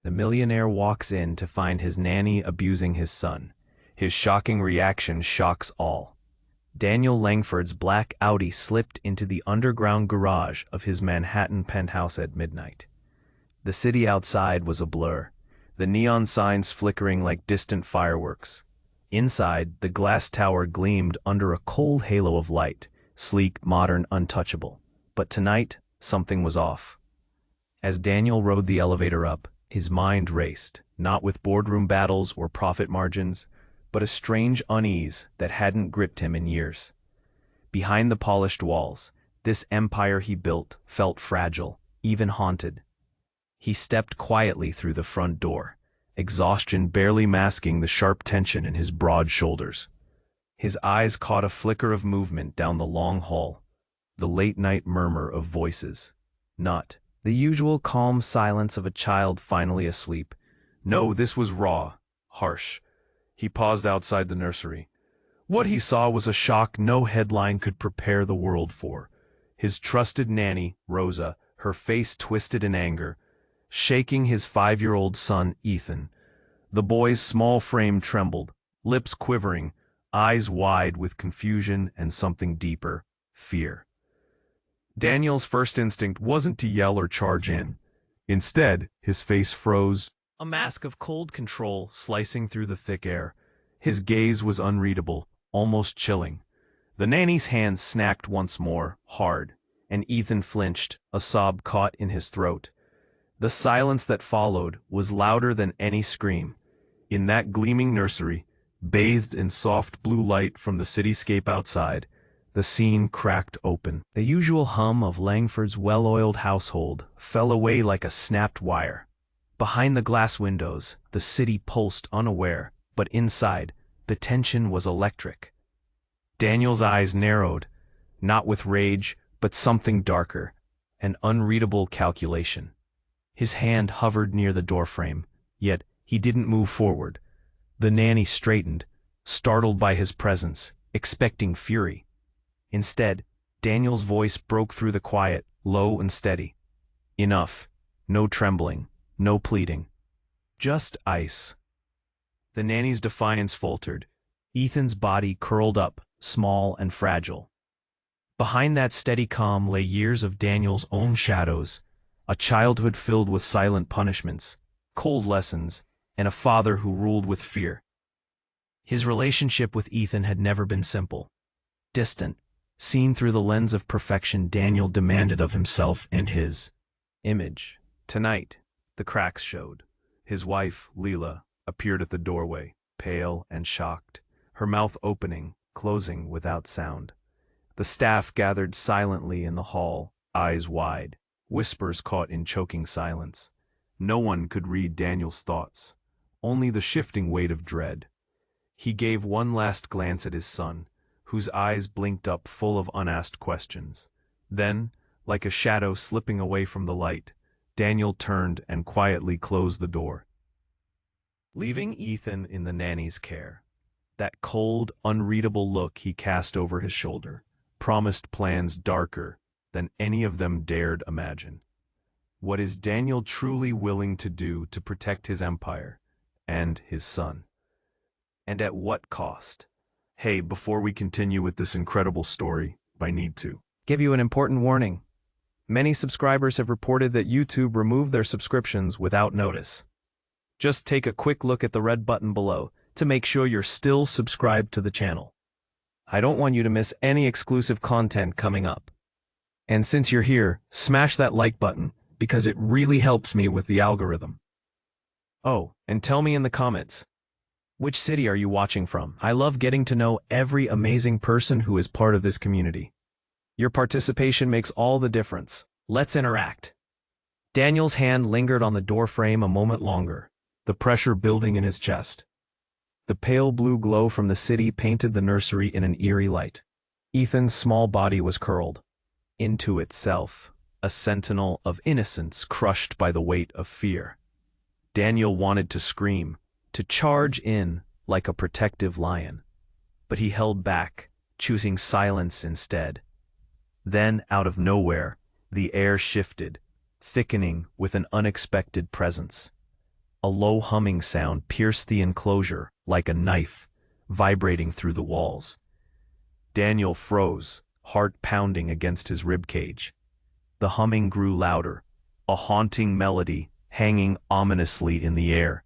The millionaire walks in to find his nanny abusing his son. His shocking reaction shocks all. Daniel Langford's black Audi slipped into the underground garage of his Manhattan penthouse at midnight. The city outside was a blur, the neon signs flickering like distant fireworks. Inside, the glass tower gleamed under a cold halo of light, sleek, modern, untouchable. But tonight, something was off. As Daniel rode the elevator up, his mind raced, not with boardroom battles or profit margins, but a strange unease that hadn't gripped him in years. Behind the polished walls, this empire he built felt fragile, even haunted. He stepped quietly through the front door, exhaustion barely masking the sharp tension in his broad shoulders. His eyes caught a flicker of movement down the long hall, the late-night murmur of voices. Not the usual calm silence of a child finally asleep. No, this was raw, harsh. He paused outside the nursery. What he saw was a shock no headline could prepare the world for. His trusted nanny, Rosa, her face twisted in anger, shaking his 5-year-old son, Ethan. The boy's small frame trembled, lips quivering, eyes wide with confusion and something deeper, fear. Daniel's first instinct wasn't to yell or charge in. Instead, his face froze, a mask of cold control slicing through the thick air. His gaze was unreadable, almost chilling. The nanny's hands snapped once more, hard, and Ethan flinched, a sob caught in his throat. The silence that followed was louder than any scream. In that gleaming nursery, bathed in soft blue light from the cityscape outside, the scene cracked open. The usual hum of Langford's well-oiled household fell away like a snapped wire. Behind the glass windows, the city pulsed unaware, but inside, the tension was electric. Daniel's eyes narrowed, not with rage, but something darker, an unreadable calculation. His hand hovered near the doorframe, yet he didn't move forward. The nanny straightened, startled by his presence, expecting fury. Instead, Daniel's voice broke through the quiet, low and steady. Enough. No trembling, no pleading. Just ice. The nanny's defiance faltered. Ethan's body curled up, small and fragile. Behind that steady calm lay years of Daniel's own shadows, a childhood filled with silent punishments, cold lessons, and a father who ruled with fear. His relationship with Ethan had never been simple. Distant, seen through the lens of perfection Daniel demanded of himself and his image. Tonight, the cracks showed. His wife, Leela, appeared at the doorway, pale and shocked, her mouth opening, closing without sound. The staff gathered silently in the hall, eyes wide, whispers caught in choking silence. No one could read Daniel's thoughts, only the shifting weight of dread. He gave one last glance at his son, whose eyes blinked up full of unasked questions. Then, like a shadow slipping away from the light, Daniel turned and quietly closed the door, leaving Ethan in the nanny's care. That cold, unreadable look he cast over his shoulder promised plans darker than any of them dared imagine. What is Daniel truly willing to do to protect his empire and his son? And at what cost? Hey, before we continue with this incredible story, I need to give you an important warning. Many subscribers have reported that YouTube removed their subscriptions without notice. Just take a quick look at the red button below to make sure you're still subscribed to the channel. I don't want you to miss any exclusive content coming up. And since you're here, smash that like button, because it really helps me with the algorithm. Oh, and tell me in the comments, which city are you watching from? I love getting to know every amazing person who is part of this community. Your participation makes all the difference. Let's interact. Daniel's hand lingered on the doorframe a moment longer, the pressure building in his chest. The pale blue glow from the city painted the nursery in an eerie light. Ethan's small body was curled into itself, a sentinel of innocence crushed by the weight of fear. Daniel wanted to scream, to charge in like a protective lion, but he held back, choosing silence instead. Then, out of nowhere, the air shifted, thickening with an unexpected presence. A low humming sound pierced the enclosure like a knife, vibrating through the walls. Daniel froze, heart pounding against his ribcage. The humming grew louder, a haunting melody hanging ominously in the air.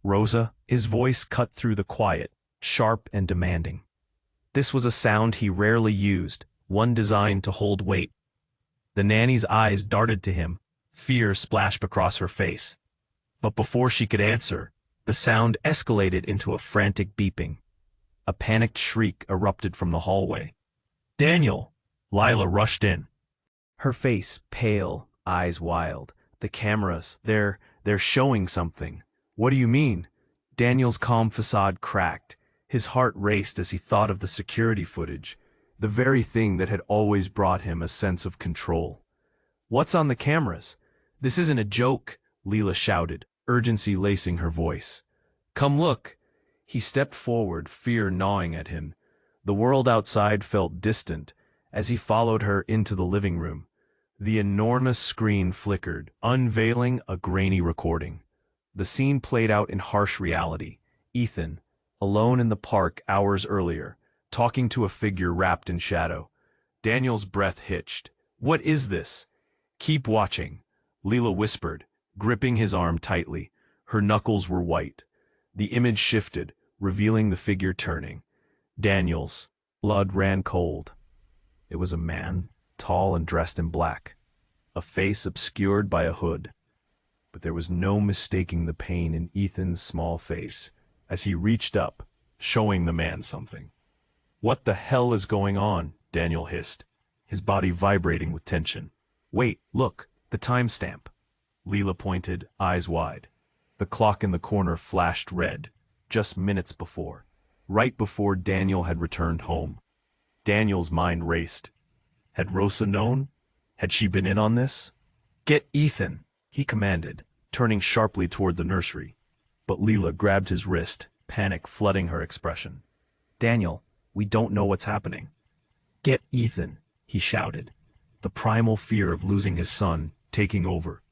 Rosa, his voice cut through the quiet, sharp and demanding. This was a sound he rarely used, one designed to hold weight. The nanny's eyes darted to him, fear splashed across her face. But before she could answer, the sound escalated into a frantic beeping. A panicked shriek erupted from the hallway. "Daniel!" Lila rushed in. Her face pale, eyes wild. "The cameras, they're showing something." "What do you mean?" Daniel's calm facade cracked. His heart raced as he thought of the security footage, the very thing that had always brought him a sense of control. "What's on the cameras? This isn't a joke," Lila shouted, urgency lacing her voice. "Come look." He stepped forward, fear gnawing at him. The world outside felt distant as he followed her into the living room. The enormous screen flickered, unveiling a grainy recording. The scene played out in harsh reality. Ethan, alone in the park hours earlier, talking to a figure wrapped in shadow. Daniel's breath hitched. "What is this?" "Keep watching," Lila whispered, gripping his arm tightly. Her knuckles were white. The image shifted, revealing the figure turning. Daniel's blood ran cold. It was a man, tall and dressed in black, a face obscured by a hood. But there was no mistaking the pain in Ethan's small face as he reached up, showing the man something. "What the hell is going on?" Daniel hissed, his body vibrating with tension. "Wait, look, the timestamp." Lila pointed, eyes wide. The clock in the corner flashed red, just minutes before, right before Daniel had returned home. Daniel's mind raced. Had Rosa known? Had she been in on this? "Get Ethan," he commanded, turning sharply toward the nursery. But Lila grabbed his wrist, panic flooding her expression. "Daniel, we don't know what's happening." "Get Ethan," he shouted, the primal fear of losing his son taking over.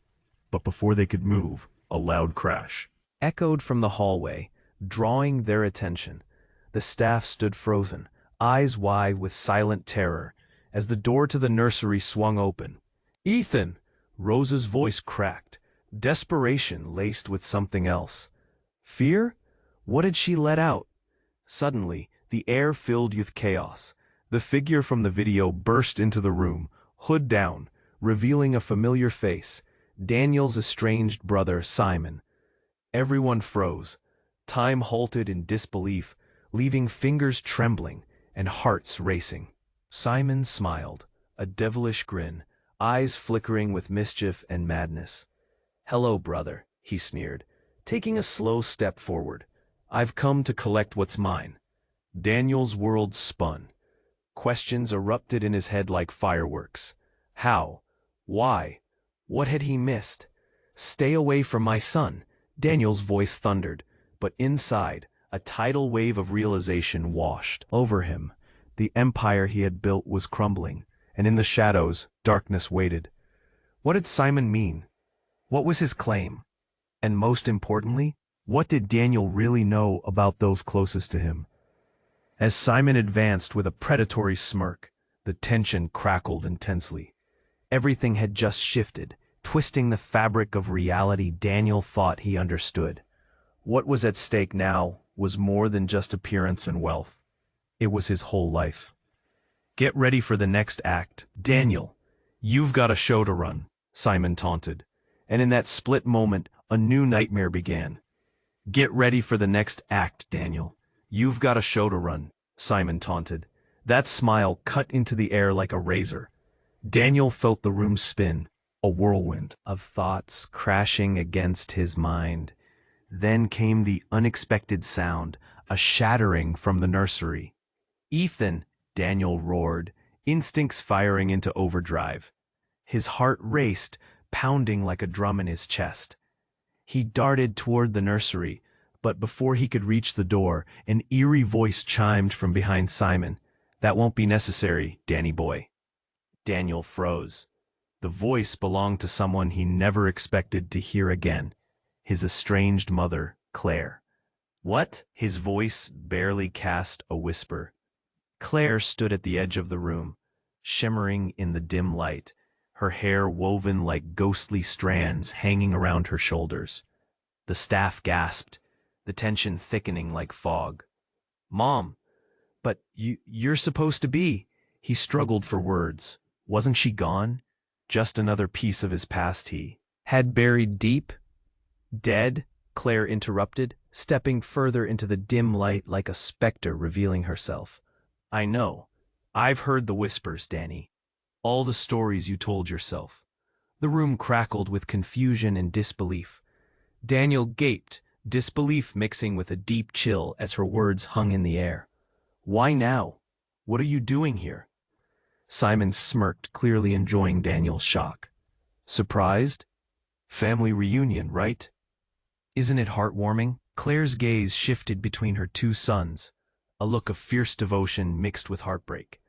But before they could move, a loud crash echoed from the hallway, drawing their attention. The staff stood frozen, eyes wide with silent terror, as the door to the nursery swung open. "Ethan!" Rosa's voice cracked, desperation laced with something else. Fear? What had she let out? Suddenly, the air filled with chaos. The figure from the video burst into the room, hood down, revealing a familiar face, Daniel's estranged brother, Simon. Everyone froze. Time halted in disbelief, leaving fingers trembling and hearts racing. Simon smiled, a devilish grin, eyes flickering with mischief and madness. "Hello, brother," he sneered, taking a slow step forward. "I've come to collect what's mine." Daniel's world spun. Questions erupted in his head like fireworks. How? Why? What had he missed? "Stay away from my son," Daniel's voice thundered, but inside, a tidal wave of realization washed over him. The empire he had built was crumbling, and in the shadows, darkness waited. What did Simon mean? What was his claim? And most importantly, what did Daniel really know about those closest to him? As Simon advanced with a predatory smirk, the tension crackled intensely. Everything had just shifted, twisting the fabric of reality Daniel thought he understood. What was at stake now was more than just appearance and wealth. It was his whole life. "Get ready for the next act, Daniel. You've got a show to run," Simon taunted. And in that split moment, a new nightmare began. "Get ready for the next act, Daniel. You've got a show to run," Simon taunted. That smile cut into the air like a razor. Daniel felt the room spin, a whirlwind of thoughts crashing against his mind. Then came the unexpected sound, a shattering from the nursery. "Ethan!" Daniel roared, instincts firing into overdrive. His heart raced, pounding like a drum in his chest. He darted toward the nursery, but before he could reach the door, an eerie voice chimed from behind Simon. "That won't be necessary, Danny boy." Daniel froze. The voice belonged to someone he never expected to hear again. his estranged mother, Claire. What? His voice barely cast a whisper. Claire stood at the edge of the room, shimmering in the dim light, her hair woven like ghostly strands hanging around her shoulders. The staff gasped, the tension thickening like fog. "Mom, but you're supposed to be." He struggled for words. Wasn't she gone? Just another piece of his past he had buried deep? Dead? Claire interrupted, stepping further into the dim light like a specter revealing herself. "I know. I've heard the whispers, Danny. All the stories you told yourself." The room crackled with confusion and disbelief. Daniel gaped, disbelief mixing with a deep chill as her words hung in the air. "Why now? What are you doing here?" Simon smirked, clearly enjoying Daniel's shock. "Surprised? Family reunion, right? Isn't it heartwarming?" Claire's gaze shifted between her two sons, a look of fierce devotion mixed with heartbreak.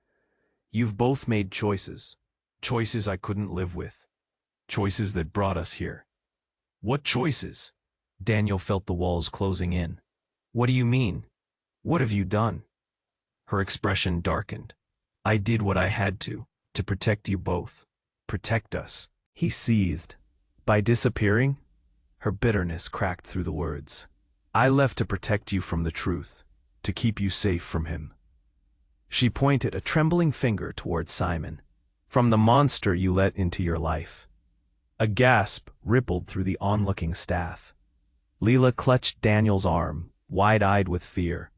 "You've both made choices. Choices I couldn't live with. Choices that brought us here." "What choices?" Daniel felt the walls closing in. "What do you mean? What have you done?" Her expression darkened. "I did what I had to protect you both. Protect us." He seethed. "By disappearing?" Her bitterness cracked through the words. "I left to protect you from the truth, to keep you safe from him." She pointed a trembling finger toward Simon. "From the monster you let into your life." A gasp rippled through the onlooking staff. Leela clutched Daniel's arm, wide-eyed with fear.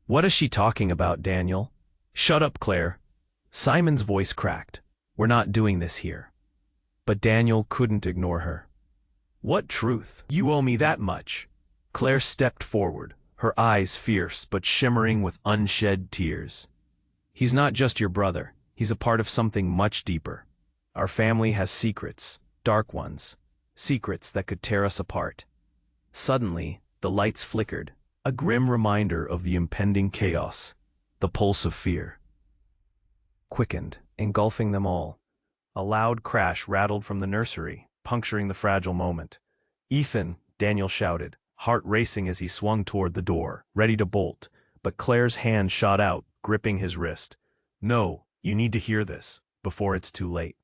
"What is she talking about, Daniel?" "Shut up, Claire." Simon's voice cracked. "We're not doing this here." But Daniel couldn't ignore her. "What truth? You owe me that much." Claire stepped forward, her eyes fierce but shimmering with unshed tears. "He's not just your brother. He's a part of something much deeper. Our family has secrets, dark ones, secrets that could tear us apart." Suddenly, the lights flickered, a grim reminder of the impending chaos. The pulse of fear quickened, engulfing them all. A loud crash rattled from the nursery, puncturing the fragile moment. "Ethan!" Daniel shouted, heart racing as he swung toward the door, ready to bolt, but Claire's hand shot out, gripping his wrist. "No, you need to hear this, before it's too late."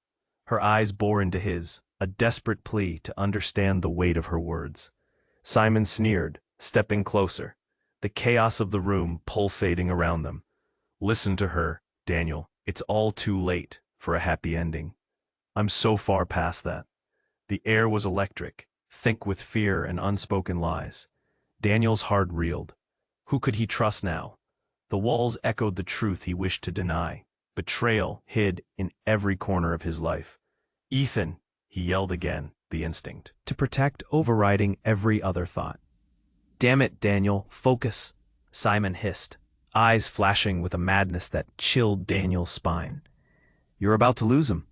Her eyes bore into his, a desperate plea to understand the weight of her words. Simon sneered, stepping closer, the chaos of the room pulsating around them. "Listen to her, Daniel. It's all too late for a happy ending. I'm so far past that." The air was electric, thick with fear and unspoken lies. Daniel's heart reeled. Who could he trust now? The walls echoed the truth he wished to deny. Betrayal hid in every corner of his life. "Ethan!" he yelled again, the instinct to protect overriding every other thought. "Damn it, Daniel, focus!" Simon hissed, eyes flashing with a madness that chilled Daniel's spine. "You're about to lose him."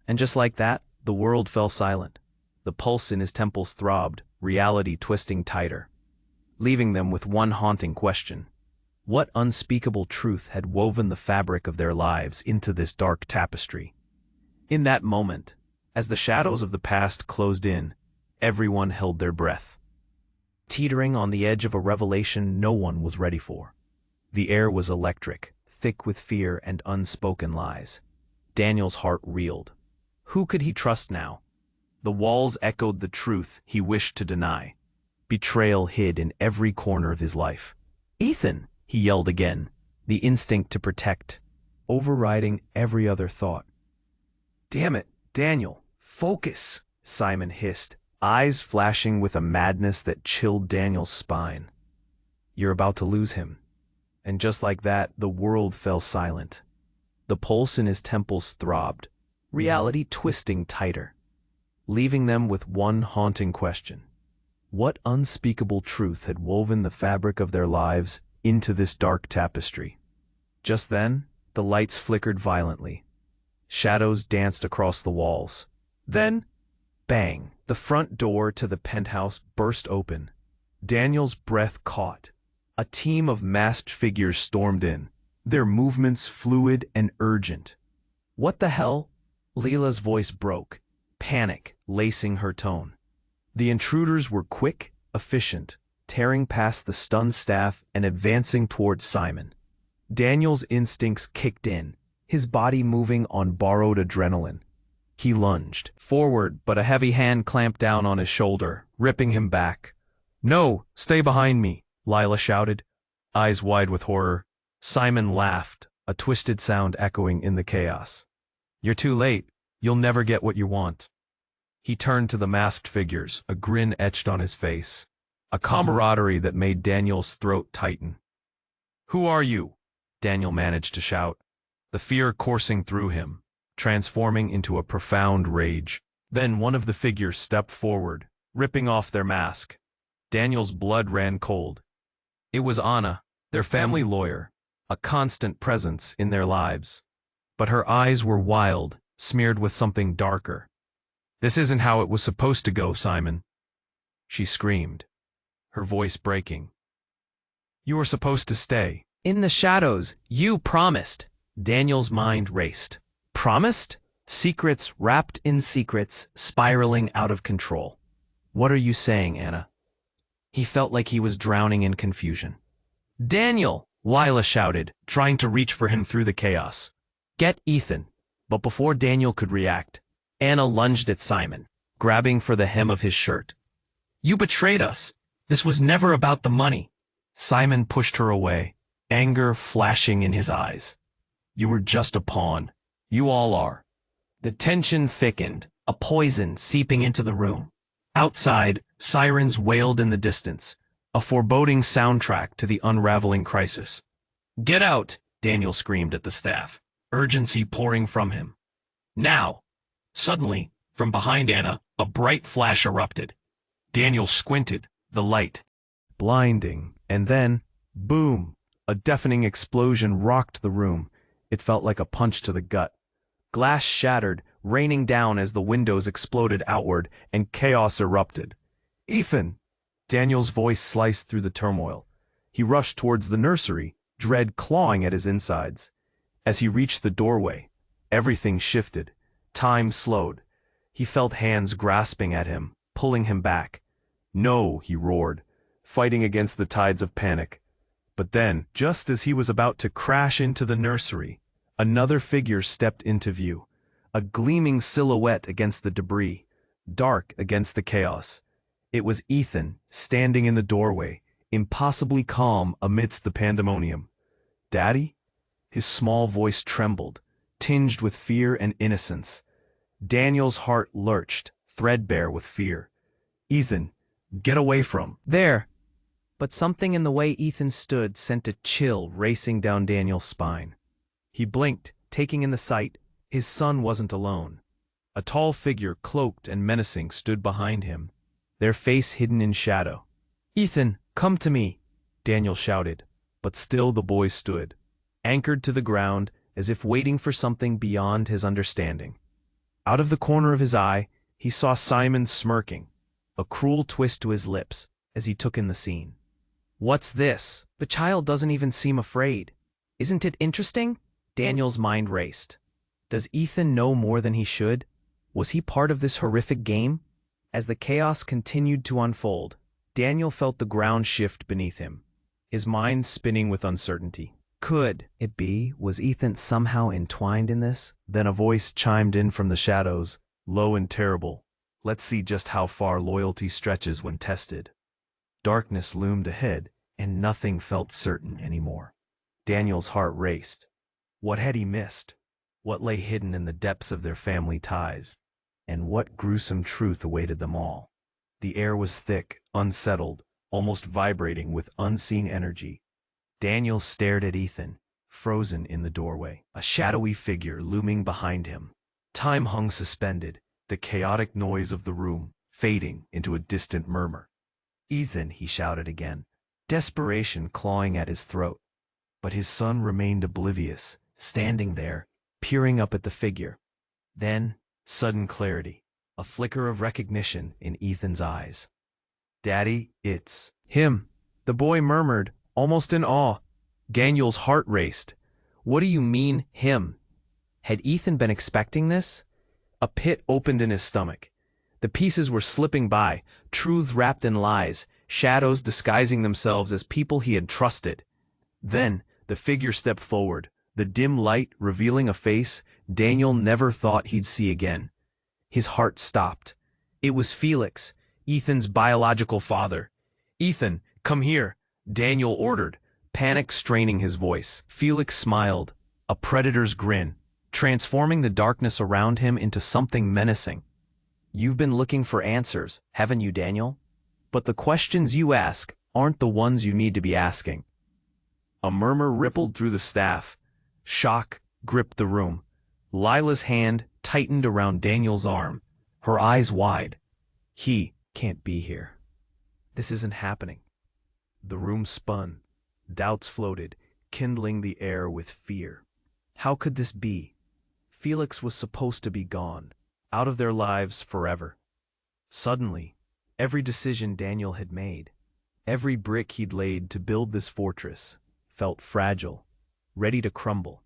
And just like that, the world fell silent. The pulse in his temples throbbed, reality twisting tighter, leaving them with one haunting question. What unspeakable truth had woven the fabric of their lives into this dark tapestry? In that moment, as the shadows of the past closed in, everyone held their breath, teetering on the edge of a revelation no one was ready for. The air was electric, thick with fear and unspoken lies. Daniel's heart reeled. Who could he trust now? The walls echoed the truth he wished to deny. Betrayal hid in every corner of his life. "Ethan!" he yelled again, the instinct to protect, overriding every other thought. "Damn it, Daniel, focus!" Simon hissed, eyes flashing with a madness that chilled Daniel's spine. "You're about to lose him." And just like that, the world fell silent. The pulse in his temples throbbed, reality twisting tighter, leaving them with one haunting question. What unspeakable truth had woven the fabric of their lives into this dark tapestry? Just then, the lights flickered violently. Shadows danced across the walls. Then, bang, the front door to the penthouse burst open. Daniel's breath caught. A team of masked figures stormed in, their movements fluid and urgent. "What the hell?" Leela's voice broke, panic lacing her tone. The intruders were quick, efficient, tearing past the stunned staff and advancing towards Simon. Daniel's instincts kicked in, his body moving on borrowed adrenaline. He lunged forward, but a heavy hand clamped down on his shoulder, ripping him back. "No, stay behind me," Lila shouted, eyes wide with horror. Simon laughed, a twisted sound echoing in the chaos. "You're too late. You'll never get what you want." He turned to the masked figures, a grin etched on his face, a camaraderie that made Daniel's throat tighten. "Who are you?" Daniel managed to shout, the fear coursing through him, transforming into a profound rage. Then one of the figures stepped forward, ripping off their mask. Daniel's blood ran cold. It was Anna, their family lawyer, a constant presence in their lives. But her eyes were wild, smeared with something darker. "This isn't how it was supposed to go, Simon," she screamed, her voice breaking. "You were supposed to stay." "In the shadows, you promised." Daniel's mind raced. Promised? Secrets wrapped in secrets, spiraling out of control. "What are you saying, Anna?" He felt like he was drowning in confusion. "Daniel!" Lila shouted, trying to reach for him through the chaos. "Get Ethan." But before Daniel could react, Anna lunged at Simon, grabbing for the hem of his shirt. "You betrayed us. This was never about the money." Simon pushed her away, anger flashing in his eyes. "You were just a pawn. You all are." The tension thickened, a poison seeping into the room. Outside, sirens wailed in the distance, a foreboding soundtrack to the unraveling crisis. "Get out!" Daniel screamed at the staff, urgency pouring from him. "Now!" Suddenly, from behind Anna, a bright flash erupted. Daniel squinted, the light blinding, and then, boom! A deafening explosion rocked the room. It felt like a punch to the gut. Glass shattered, raining down as the windows exploded outward, and chaos erupted. "Ethan!" Daniel's voice sliced through the turmoil. He rushed towards the nursery, dread clawing at his insides. As he reached the doorway, everything shifted. Time slowed. He felt hands grasping at him, pulling him back. "No," he roared, fighting against the tides of panic. But then, just as he was about to crash into the nursery, another figure stepped into view, a gleaming silhouette against the debris, dark against the chaos. It was Ethan, standing in the doorway, impossibly calm amidst the pandemonium. "Daddy?" His small voice trembled, tinged with fear and innocence. Daniel's heart lurched, threadbare with fear. "Ethan, get away from there!" But something in the way Ethan stood sent a chill racing down Daniel's spine. He blinked, taking in the sight. His son wasn't alone. A tall figure, cloaked and menacing, stood behind him, their face hidden in shadow. "Ethan, come to me!" Daniel shouted, but still the boy stood, anchored to the ground, as if waiting for something beyond his understanding. Out of the corner of his eye, he saw Simon smirking, a cruel twist to his lips as he took in the scene. "What's this? The child doesn't even seem afraid. Isn't it interesting?" Daniel's mind raced. Does Ethan know more than he should? Was he part of this horrific game? As the chaos continued to unfold, Daniel felt the ground shift beneath him, his mind spinning with uncertainty. Could it be? Was Ethan somehow entwined in this? Then a voice chimed in from the shadows, low and terrible. "Let's see just how far loyalty stretches when tested." Darkness loomed ahead, and nothing felt certain anymore. Daniel's heart raced. What had he missed? What lay hidden in the depths of their family ties? And what gruesome truth awaited them all? The air was thick, unsettled, almost vibrating with unseen energy. Daniel stared at Ethan, frozen in the doorway, a shadowy figure looming behind him. Time hung suspended, the chaotic noise of the room fading into a distant murmur. "Ethan," he shouted again, desperation clawing at his throat. But his son remained oblivious, standing there, peering up at the figure. Then, sudden clarity, a flicker of recognition in Ethan's eyes. "Daddy, it's him," the boy murmured, almost in awe. Daniel's heart raced. "What do you mean, him?" Had Ethan been expecting this? A pit opened in his stomach. The pieces were slipping by, truths wrapped in lies, shadows disguising themselves as people he had trusted. Then, the figure stepped forward, the dim light revealing a face Daniel never thought he'd see again. His heart stopped. It was Felix, Ethan's biological father. "Ethan, come here," Daniel ordered, panic straining his voice. Felix smiled, a predator's grin, transforming the darkness around him into something menacing. "You've been looking for answers, haven't you, Daniel? But the questions you ask aren't the ones you need to be asking." A murmur rippled through the staff. Shock gripped the room. Lila's hand tightened around Daniel's arm, her eyes wide. "He can't be here. This isn't happening." The room spun. Doubts floated, kindling the air with fear. How could this be? Felix was supposed to be gone, out of their lives forever. Suddenly, every decision Daniel had made, every brick he'd laid to build this fortress, felt fragile, ready to crumble.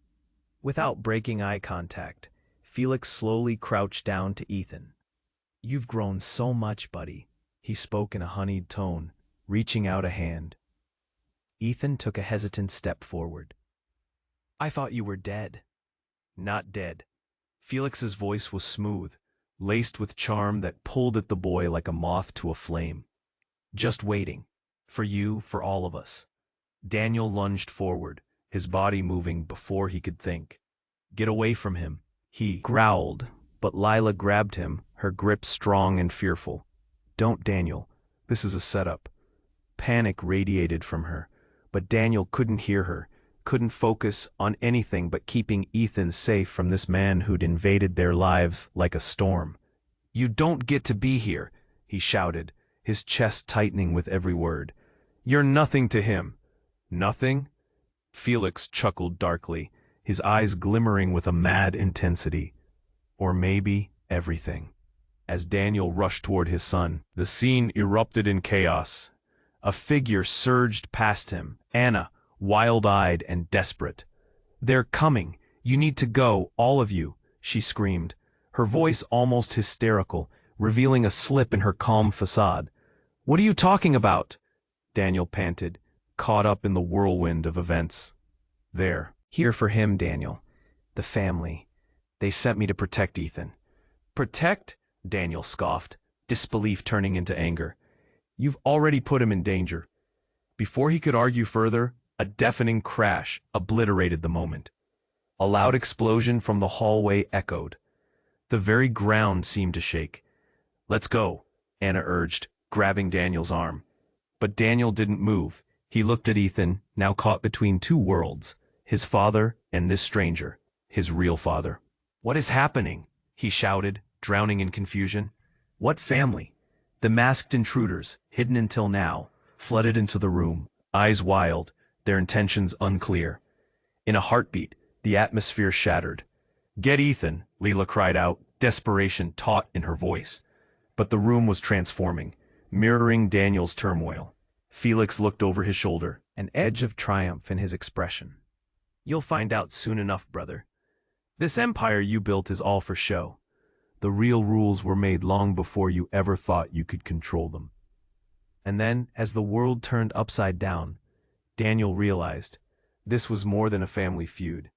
Without breaking eye contact, Felix slowly crouched down to Ethan. "You've grown so much, buddy," he spoke in a honeyed tone, reaching out a hand. Ethan took a hesitant step forward. "I thought you were dead." "Not dead." Felix's voice was smooth, laced with charm that pulled at the boy like a moth to a flame. "Just waiting. For you, for all of us." Daniel lunged forward, his body moving before he could think. "Get away from him," he growled, but Lila grabbed him, her grip strong and fearful. "Don't, Daniel. This is a setup." Panic radiated from her, but Daniel couldn't hear her, couldn't focus on anything but keeping Ethan safe from this man who'd invaded their lives like a storm. "You don't get to be here," he shouted, his chest tightening with every word. "You're nothing to him." "Nothing?" Felix chuckled darkly, his eyes glimmering with a mad intensity. "Or maybe everything." As Daniel rushed toward his son, the scene erupted in chaos. A figure surged past him, Anna, wild-eyed and desperate. "They're coming. You need to go, all of you," she screamed, her voice almost hysterical, revealing a slip in her calm facade. "What are you talking about?" Daniel panted, caught up in the whirlwind of events. "They're here for him, Daniel. The family. They sent me to protect Ethan." "Protect?" Daniel scoffed, disbelief turning into anger. "You've already put him in danger." Before he could argue further, a deafening crash obliterated the moment. A loud explosion from the hallway echoed. The very ground seemed to shake. "Let's go," Anna urged, grabbing Daniel's arm. But Daniel didn't move. He looked at Ethan, now caught between two worlds, his father and this stranger, his real father. "What is happening?" he shouted, drowning in confusion. "What family?" The masked intruders, hidden until now, flooded into the room, eyes wild, their intentions unclear. In a heartbeat, the atmosphere shattered. "Get Ethan," Leela cried out, desperation taut in her voice. But the room was transforming, mirroring Daniel's turmoil. Felix looked over his shoulder, an edge of triumph in his expression. "You'll find out soon enough, brother. This empire you built is all for show. The real rules were made long before you ever thought you could control them." And then, as the world turned upside down, Daniel realized this was more than a family feud.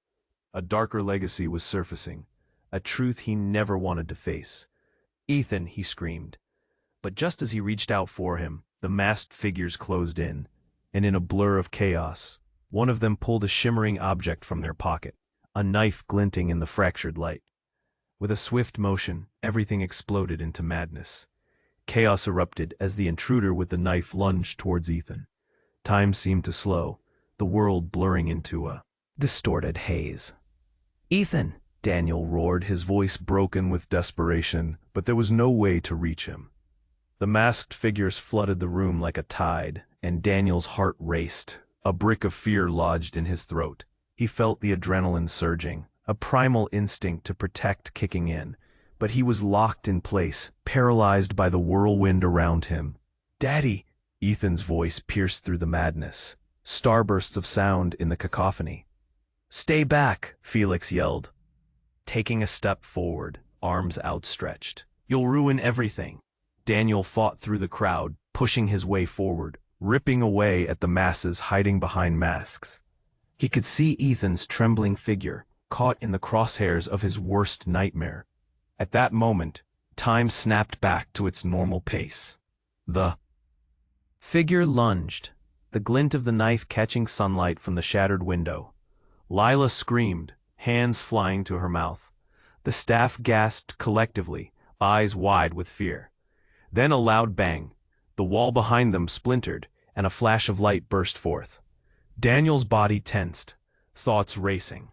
A darker legacy was surfacing, a truth he never wanted to face. "Ethan," he screamed. But just as he reached out for him, the masked figures closed in, and in a blur of chaos, one of them pulled a shimmering object from their pocket, a knife glinting in the fractured light. With a swift motion, everything exploded into madness. Chaos erupted as the intruder with the knife lunged towards Ethan. Time seemed to slow, the world blurring into a distorted haze. "Ethan!" Daniel roared, his voice broken with desperation, but there was no way to reach him. The masked figures flooded the room like a tide, and Daniel's heart raced. A brick of fear lodged in his throat. He felt the adrenaline surging, a primal instinct to protect kicking in, but he was locked in place, paralyzed by the whirlwind around him. "Daddy!" Ethan's voice pierced through the madness, starbursts of sound in the cacophony. "Stay back!" Felix yelled, taking a step forward, arms outstretched. You'll ruin everything. Daniel fought through the crowd, pushing his way forward, ripping away at the masses hiding behind masks. He could see Ethan's trembling figure, caught in the crosshairs of his worst nightmare. At that moment, time snapped back to its normal pace. The figure lunged, the glint of the knife catching sunlight from the shattered window. Lila screamed, hands flying to her mouth. The staff gasped collectively, eyes wide with fear. Then a loud bang. The wall behind them splintered, and a flash of light burst forth. Daniel's body tensed, thoughts racing.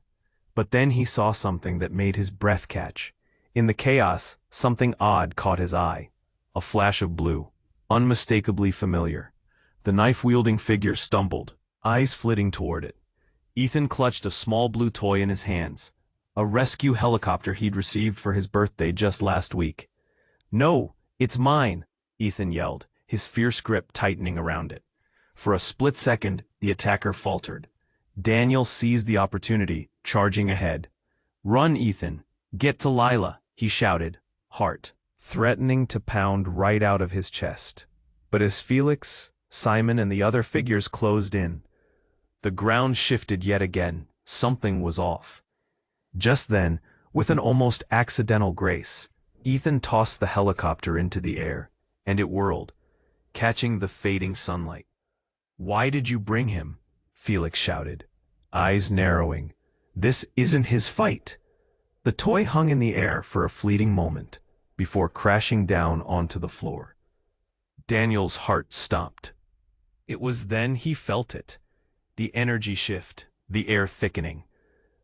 But then he saw something that made his breath catch. In the chaos, something odd caught his eye. A flash of blue, unmistakably familiar. The knife-wielding figure stumbled, eyes flitting toward it. Ethan clutched a small blue toy in his hands, a rescue helicopter he'd received for his birthday just last week. "No, it's mine," Ethan yelled, his fierce grip tightening around it. For a split second, the attacker faltered. Daniel seized the opportunity, charging ahead. "Run, Ethan! Get to Lila!" he shouted, heart threatening to pound right out of his chest. But as Felix, Simon, and the other figures closed in, the ground shifted yet again. Something was off. Just then, with an almost accidental grace, Ethan tossed the helicopter into the air, and it whirled, catching the fading sunlight. "Why did you bring him?" Felix shouted, eyes narrowing. "This isn't his fight." The toy hung in the air for a fleeting moment, before crashing down onto the floor. Daniel's heart stopped. It was then he felt it. The energy shift, the air thickening.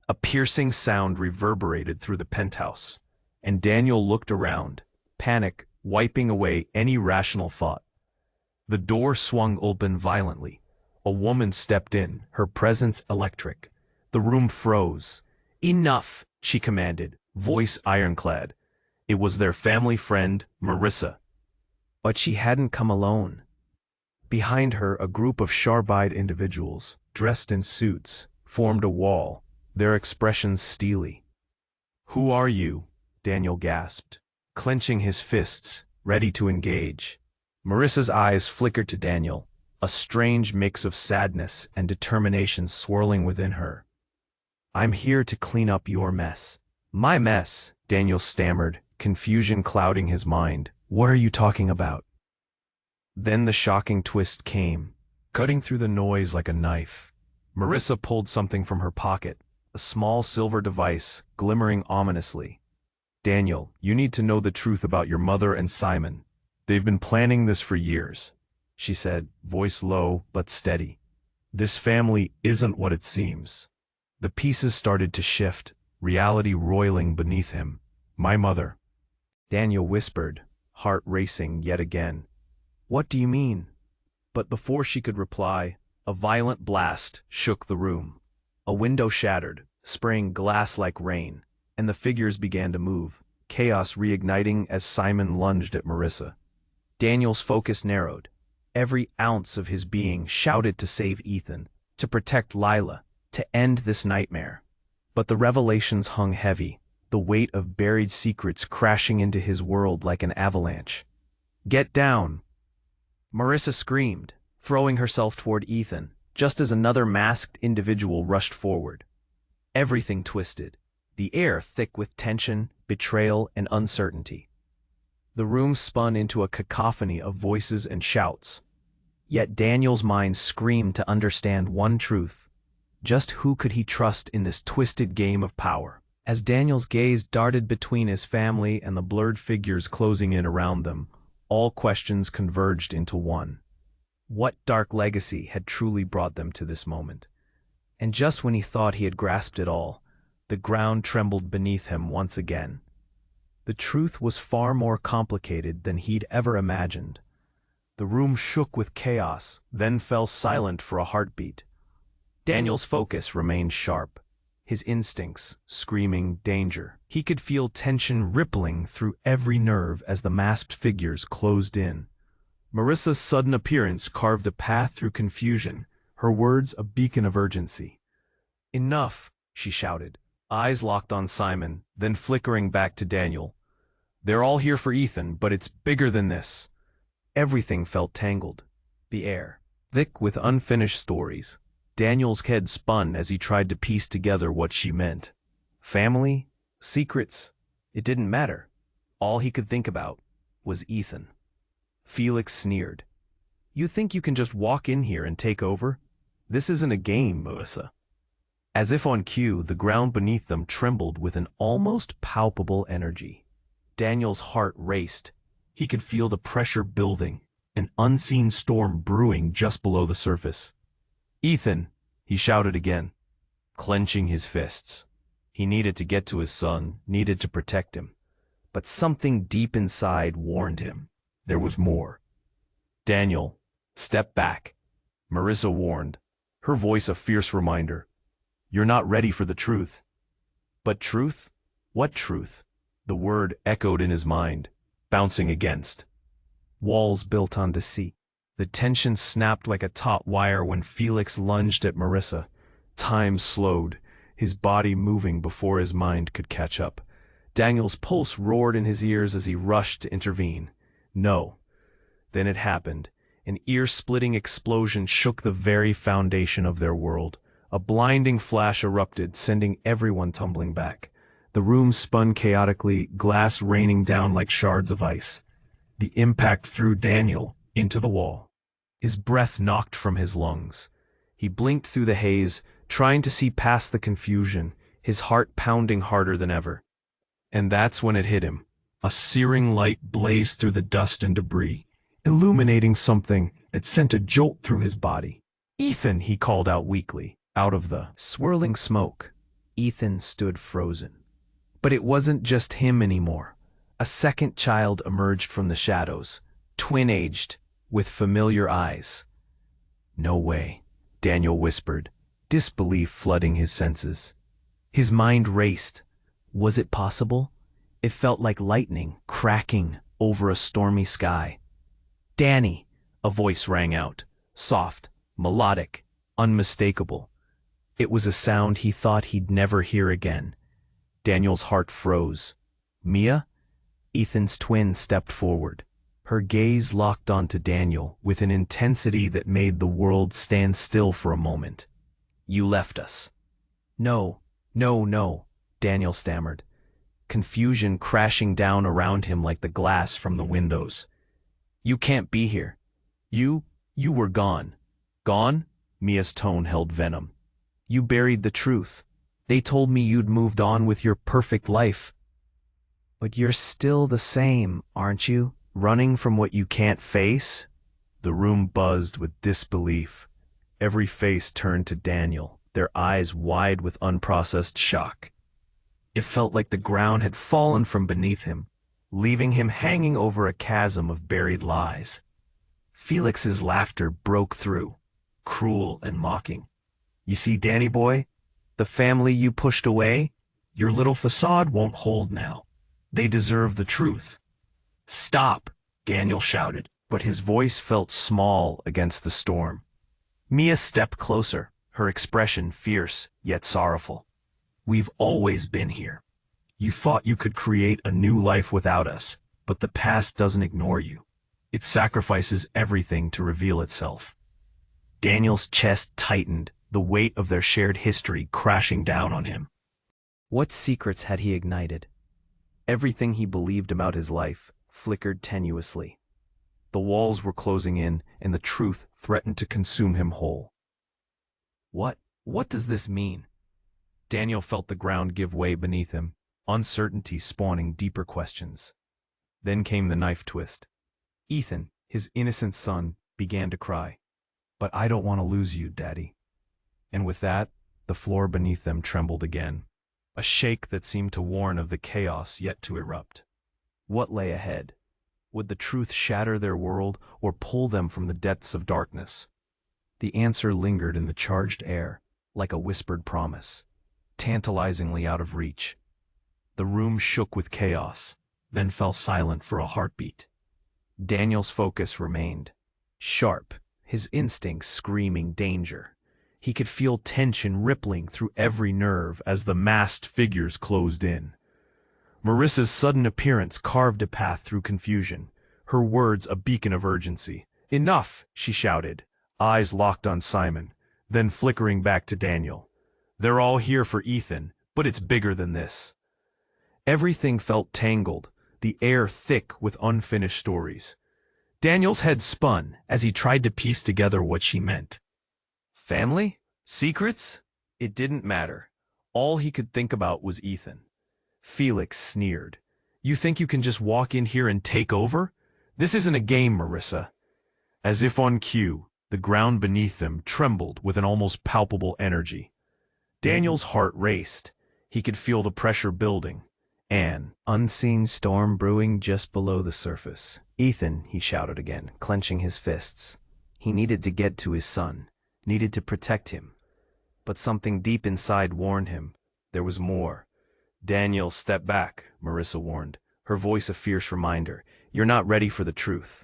A piercing sound reverberated through the penthouse, and Daniel looked around, panic wiping away any rational thought. The door swung open violently. A woman stepped in, her presence electric. The room froze. "Enough," she commanded, voice ironclad. It was their family friend, Marissa. But she hadn't come alone. Behind her, a group of sharp-eyed individuals, dressed in suits, formed a wall, their expressions steely. "Who are you?" Daniel gasped, clenching his fists, ready to engage. Marissa's eyes flickered to Daniel, a strange mix of sadness and determination swirling within her. "I'm here to clean up your mess." "My mess?" Daniel stammered, confusion clouding his mind. "What are you talking about?" Then the shocking twist came, cutting through the noise like a knife. Marissa pulled something from her pocket, a small silver device, glimmering ominously. "Daniel, you need to know the truth about your mother and Simon. They've been planning this for years," she said, voice low but steady. "This family isn't what it seems." The pieces started to shift, reality roiling beneath him. "My mother," Daniel whispered, heart racing yet again. "What do you mean?" But before she could reply, a violent blast shook the room. A window shattered, spraying glass like rain, and the figures began to move, chaos reigniting as Simon lunged at Marissa. Daniel's focus narrowed. Every ounce of his being shouted to save Ethan, to protect Lila, to end this nightmare. But the revelations hung heavy, the weight of buried secrets crashing into his world like an avalanche. "Get down!" Marissa screamed, throwing herself toward Ethan, just as another masked individual rushed forward. Everything twisted, the air thick with tension, betrayal, and uncertainty. The room spun into a cacophony of voices and shouts. Yet Daniel's mind screamed to understand one truth. Just who could he trust in this twisted game of power? As Daniel's gaze darted between his family and the blurred figures closing in around them, all questions converged into one. What dark legacy had truly brought them to this moment? And just when he thought he had grasped it all, the ground trembled beneath him once again. The truth was far more complicated than he'd ever imagined. The room shook with chaos, then fell silent for a heartbeat. Daniel's focus remained sharp, his instincts screaming danger. He could feel tension rippling through every nerve as the masked figures closed in. Marissa's sudden appearance carved a path through confusion, her words a beacon of urgency. "Enough," she shouted, eyes locked on Simon, then flickering back to Daniel. They're all here for Ethan, but it's bigger than this. Everything felt tangled. The air, thick with unfinished stories. Daniel's head spun as he tried to piece together what she meant. Family? Secrets? It didn't matter. All he could think about was Ethan. Felix sneered. You think you can just walk in here and take over? This isn't a game, Melissa. As if on cue, the ground beneath them trembled with an almost palpable energy. Daniel's heart raced. He could feel the pressure building, an unseen storm brewing just below the surface. Ethan, he shouted again, clenching his fists. He needed to get to his son, needed to protect him. But something deep inside warned him. There was more. Daniel, step back, Marissa warned, her voice a fierce reminder. You're not ready for the truth. But truth? What truth? The word echoed in his mind, bouncing against. Walls built on deceit. The tension snapped like a taut wire when Felix lunged at Marissa. Time slowed, his body moving before his mind could catch up. Daniel's pulse roared in his ears as he rushed to intervene. No. Then it happened. An ear-splitting explosion shook the very foundation of their world. A blinding flash erupted, sending everyone tumbling back. The room spun chaotically, glass raining down like shards of ice. The impact threw Daniel into the wall. His breath knocked from his lungs. He blinked through the haze, trying to see past the confusion, his heart pounding harder than ever. And that's when it hit him. A searing light blazed through the dust and debris, illuminating something that sent a jolt through his body. Ethan, he called out weakly, out of the swirling smoke. Ethan stood frozen. But it wasn't just him anymore. A second child emerged from the shadows, twin-aged, with familiar eyes. No way, Daniel whispered, disbelief flooding his senses. His mind raced. Was it possible? It felt like lightning cracking over a stormy sky. Danny, a voice rang out, soft, melodic, unmistakable. It was a sound he thought he'd never hear again. Daniel's heart froze. Mia? Ethan's twin stepped forward. Her gaze locked onto Daniel with an intensity that made the world stand still for a moment. You left us. No, Daniel stammered, confusion crashing down around him like the glass from the windows. You can't be here. You were gone. Gone? Mia's tone held venom. You buried the truth. They told me you'd moved on with your perfect life. But you're still the same, aren't you? Running from what you can't face? The room buzzed with disbelief. Every face turned to Daniel, their eyes wide with unprocessed shock. It felt like the ground had fallen from beneath him, leaving him hanging over a chasm of buried lies. Felix's laughter broke through, cruel and mocking. You see, Danny boy? The family you pushed away? Your little facade won't hold now. They deserve the truth. Stop, Daniel shouted, but his voice felt small against the storm. Mia stepped closer, her expression fierce yet sorrowful. We've always been here. You thought you could create a new life without us, but the past doesn't ignore you. It sacrifices everything to reveal itself. Daniel's chest tightened, the weight of their shared history crashing down on him. What secrets had he ignited? Everything he believed about his life flickered tenuously. The walls were closing in, and the truth threatened to consume him whole. What does this mean? Daniel felt the ground give way beneath him, uncertainty spawning deeper questions. Then came the knife twist. Ethan, his innocent son, began to cry. But I don't want to lose you, Daddy. And with that, the floor beneath them trembled again, a shake that seemed to warn of the chaos yet to erupt. What lay ahead? Would the truth shatter their world or pull them from the depths of darkness? The answer lingered in the charged air, like a whispered promise, tantalizingly out of reach. The room shook with chaos, then fell silent for a heartbeat. Daniel's focus remained, sharp, his instincts screaming danger. He could feel tension rippling through every nerve as the masked figures closed in. Marissa's sudden appearance carved a path through confusion, her words a beacon of urgency. "Enough!" she shouted, eyes locked on Simon, then flickering back to Daniel. "They're all here for Ethan, but it's bigger than this." Everything felt tangled, the air thick with unfinished stories. Daniel's head spun as he tried to piece together what she meant. Family? Secrets? It didn't matter. All he could think about was Ethan. Felix sneered. "You think you can just walk in here and take over? This isn't a game, Marissa." As if on cue, the ground beneath them trembled with an almost palpable energy. Daniel's heart raced. He could feel the pressure building. An unseen storm brewing just below the surface. "Ethan," he shouted again, clenching his fists. He needed to get to his son, needed to protect him. But something deep inside warned him there was more. "Daniel, step back," Marissa warned, her voice a fierce reminder. "You're not ready for the truth."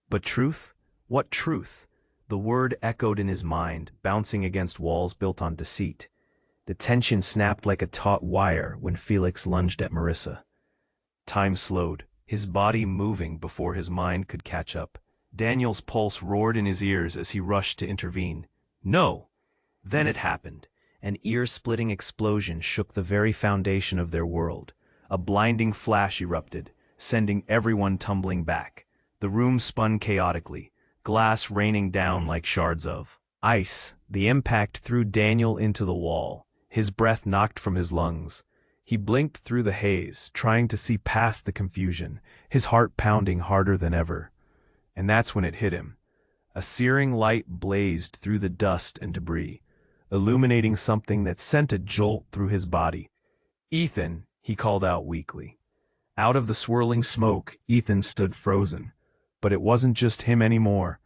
But truth? What truth? The word echoed in his mind, bouncing against walls built on deceit. The tension snapped like a taut wire when Felix lunged at Marissa. Time slowed, his body moving before his mind could catch up. Daniel's pulse roared in his ears as he rushed to intervene. "No!" Then it happened. An ear-splitting explosion shook the very foundation of their world. A blinding flash erupted, sending everyone tumbling back. The room spun chaotically, glass raining down like shards of ice. The impact threw Daniel into the wall, his breath knocked from his lungs. He blinked through the haze, trying to see past the confusion, his heart pounding harder than ever. And that's when it hit him. A searing light blazed through the dust and debris, illuminating something that sent a jolt through his body. "Ethan," he called out weakly. Out of the swirling smoke, Ethan stood frozen. But it wasn't just him anymore.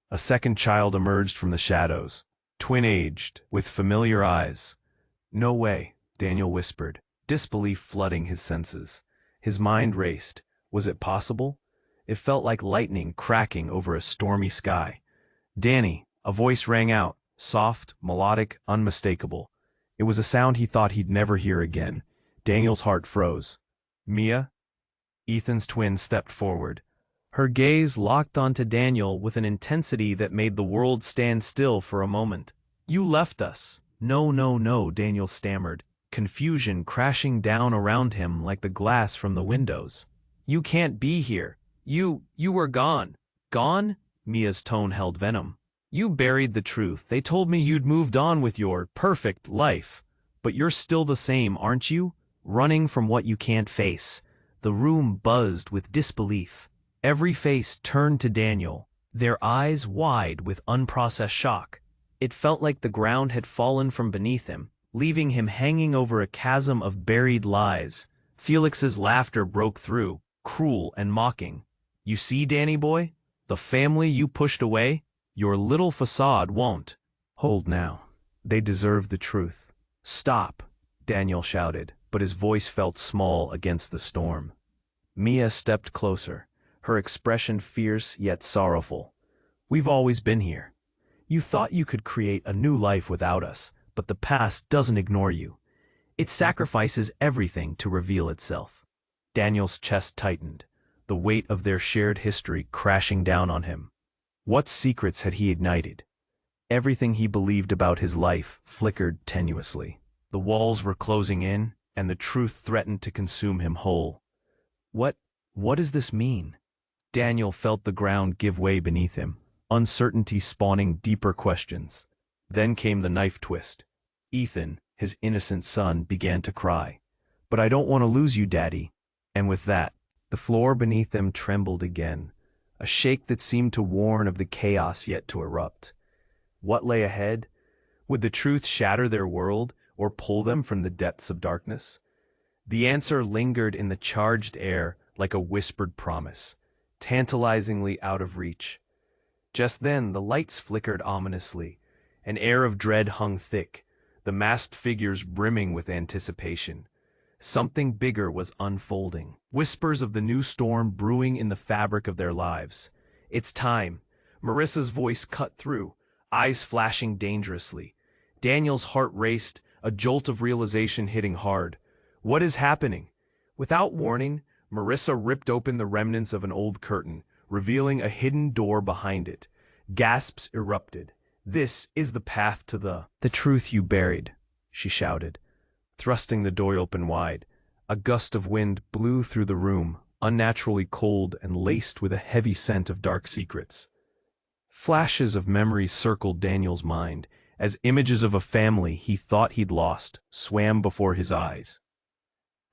A second child emerged from the shadows, twin-aged, with familiar eyes. "No way," Daniel whispered, disbelief flooding his senses. His mind raced. Was it possible? It felt like lightning cracking over a stormy sky. "Danny," a voice rang out, soft, melodic, unmistakable. It was a sound he thought he'd never hear again. Daniel's heart froze. "Mia?" Ethan's twin stepped forward. Her gaze locked onto Daniel with an intensity that made the world stand still for a moment. "You left us." "No, no, no," Daniel stammered, confusion crashing down around him like the glass from the windows. "You can't be here. You were gone." "Gone?" Mia's tone held venom. "You buried the truth. They told me you'd moved on with your perfect life. But you're still the same, aren't you? Running from what you can't face." The room buzzed with disbelief. Every face turned to Daniel, their eyes wide with unprocessed shock. It felt like the ground had fallen from beneath him, leaving him hanging over a chasm of buried lies. Felix's laughter broke through, cruel and mocking. "You see, Danny boy? The family you pushed away? Your little facade won't hold now. They deserve the truth." "Stop," Daniel shouted, but his voice felt small against the storm. Mia stepped closer, her expression fierce yet sorrowful. "We've always been here. You thought you could create a new life without us, but the past doesn't ignore you. It sacrifices everything to reveal itself." Daniel's chest tightened, the weight of their shared history crashing down on him. What secrets had he ignited? Everything he believed about his life flickered tenuously. The walls were closing in, and the truth threatened to consume him whole. What does this mean? Daniel felt the ground give way beneath him, uncertainty spawning deeper questions. Then came the knife twist. Ethan, his innocent son, began to cry. "But I don't want to lose you, Daddy." And with that, the floor beneath them trembled again, a shake that seemed to warn of the chaos yet to erupt. What lay ahead? Would the truth shatter their world, or pull them from the depths of darkness? The answer lingered in the charged air like a whispered promise, tantalizingly out of reach. Just then the lights flickered ominously. An air of dread hung thick, the masked figures brimming with anticipation. Something bigger was unfolding, whispers of the new storm brewing in the fabric of their lives. "It's time." Marissa's voice cut through, eyes flashing dangerously. Daniel's heart raced, a jolt of realization hitting hard. What is happening? Without warning, Marissa ripped open the remnants of an old curtain, revealing a hidden door behind it. Gasps erupted. "This is the path to the truth you buried," she shouted, thrusting the door open wide. A gust of wind blew through the room, unnaturally cold and laced with a heavy scent of dark secrets. Flashes of memory circled Daniel's mind, as images of a family he thought he'd lost swam before his eyes.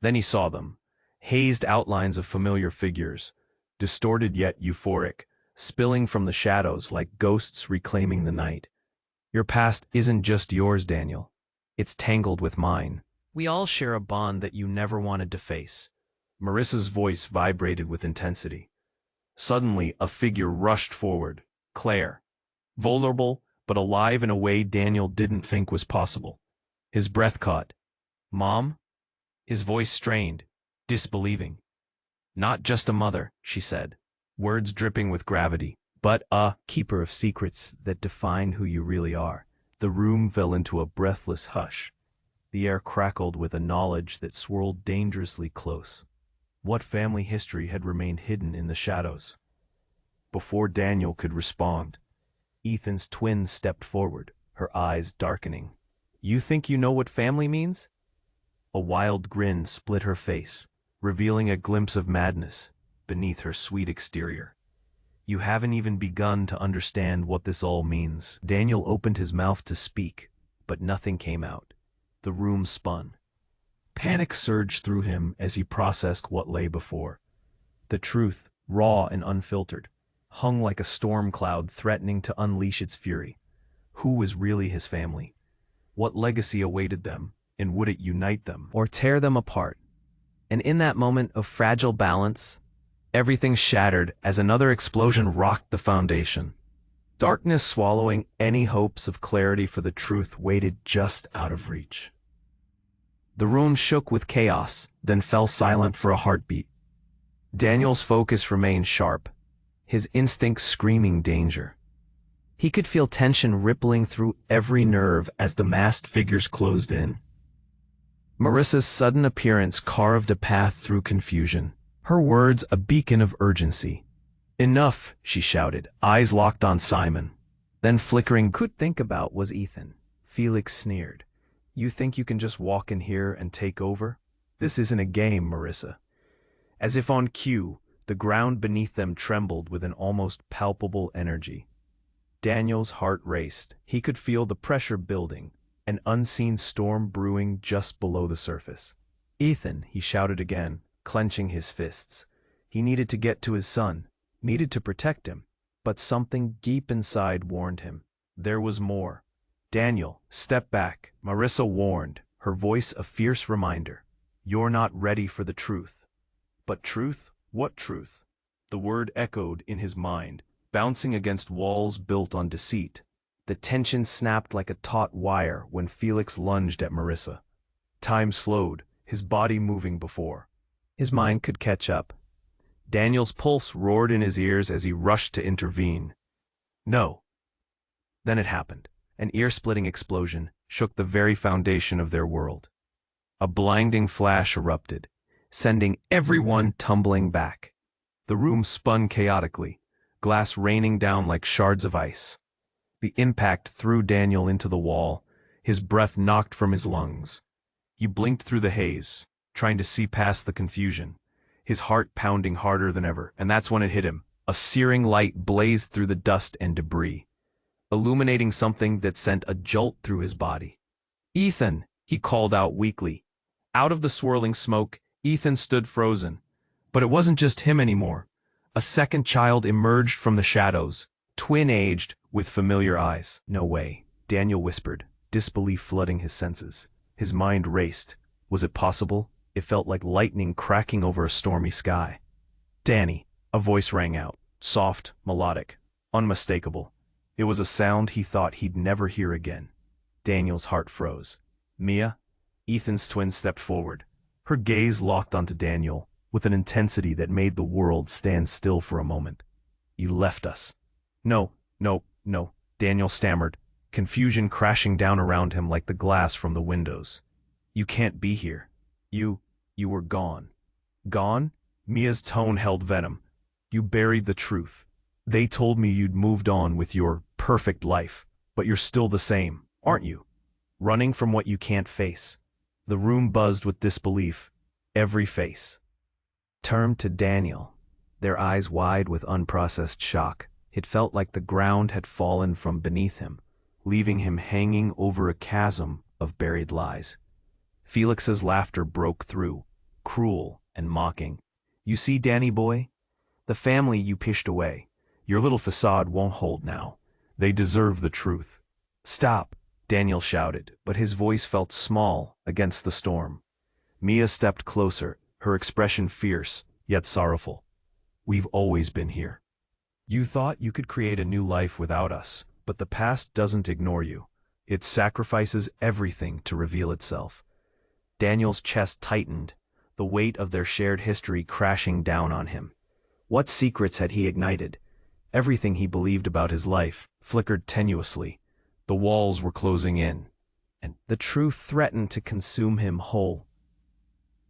Then he saw them, hazed outlines of familiar figures, distorted yet euphoric, spilling from the shadows like ghosts reclaiming the night. "Your past isn't just yours, Daniel. It's tangled with mine. We all share a bond that you never wanted to face." Marissa's voice vibrated with intensity. Suddenly, a figure rushed forward. Claire. Vulnerable, but alive in a way Daniel didn't think was possible. His breath caught. "Mom?" His voice strained, disbelieving. "Not just a mother," she said, words dripping with gravity, "but a keeper of secrets that define who you really are." The room fell into a breathless hush. The air crackled with a knowledge that swirled dangerously close. What family history had remained hidden in the shadows? Before Daniel could respond, Ethan's twin stepped forward, her eyes darkening. "You think you know what family means?" A wild grin split her face, revealing a glimpse of madness beneath her sweet exterior. "You haven't even begun to understand what this all means." Daniel opened his mouth to speak, but nothing came out. The room spun. Panic surged through him as he processed what lay before. The truth, raw and unfiltered, hung like a storm cloud threatening to unleash its fury. Who was really his family? What legacy awaited them, and would it unite them or tear them apart? And in that moment of fragile balance, everything shattered as another explosion rocked the foundation. Darkness swallowing any hopes of clarity for the truth waited just out of reach. The room shook with chaos, then fell silent for a heartbeat. Daniel's focus remained sharp, his instincts screaming danger. He could feel tension rippling through every nerve as the masked figures closed in. Marissa's sudden appearance carved a path through confusion, her words a beacon of urgency. "Enough," she shouted, eyes locked on Simon. Then flickering could think about was Ethan. Felix sneered. "You think you can just walk in here and take over? This isn't a game, Marissa." As if on cue, the ground beneath them trembled with an almost palpable energy. Daniel's heart raced. He could feel the pressure building, an unseen storm brewing just below the surface. "Ethan," he shouted again, clenching his fists. He needed to get to his son, needed to protect him, but something deep inside warned him. There was more. "Daniel, step back," Marissa warned, her voice a fierce reminder. "You're not ready for the truth." But truth? What truth? The word echoed in his mind, bouncing against walls built on deceit. The tension snapped like a taut wire when Felix lunged at Marissa. Time slowed, his body moving before his mind could catch up. Daniel's pulse roared in his ears as he rushed to intervene. "No." Then it happened. An ear-splitting explosion shook the very foundation of their world. A blinding flash erupted, sending everyone tumbling back. The room spun chaotically, glass raining down like shards of ice. The impact threw Daniel into the wall, his breath knocked from his lungs. He blinked through the haze, trying to see past the confusion, his heart pounding harder than ever, and that's when it hit him. A searing light blazed through the dust and debris, illuminating something that sent a jolt through his body. "Ethan!" he called out weakly. Out of the swirling smoke, Ethan stood frozen. But it wasn't just him anymore. A second child emerged from the shadows, twin-aged, with familiar eyes. "No way," Daniel whispered, disbelief flooding his senses. His mind raced. Was it possible? It felt like lightning cracking over a stormy sky. "Danny," a voice rang out, soft, melodic, unmistakable. It was a sound he thought he'd never hear again. Daniel's heart froze. "Mia?" Ethan's twin stepped forward, her gaze locked onto Daniel, with an intensity that made the world stand still for a moment. "You left us." No, no," Daniel stammered, confusion crashing down around him like the glass from the windows. "You can't be here. You were gone." Gone? Mia's tone held venom. You buried the truth. They told me you'd moved on with your perfect life, but you're still the same, aren't you? Running from what you can't face. The room buzzed with disbelief. Every face turned to Daniel, their eyes wide with unprocessed shock. It felt like the ground had fallen from beneath him, leaving him hanging over a chasm of buried lies. Felix's laughter broke through, cruel and mocking. You see, Danny boy? The family you pished away. Your little facade won't hold now. They deserve the truth. Stop, Daniel shouted, but his voice felt small against the storm. Mia stepped closer, her expression fierce, yet sorrowful. We've always been here. You thought you could create a new life without us, but the past doesn't ignore you. It sacrifices everything to reveal itself. Daniel's chest tightened, the weight of their shared history crashing down on him. What secrets had he ignited? Everything he believed about his life flickered tenuously. The walls were closing in, and the truth threatened to consume him whole.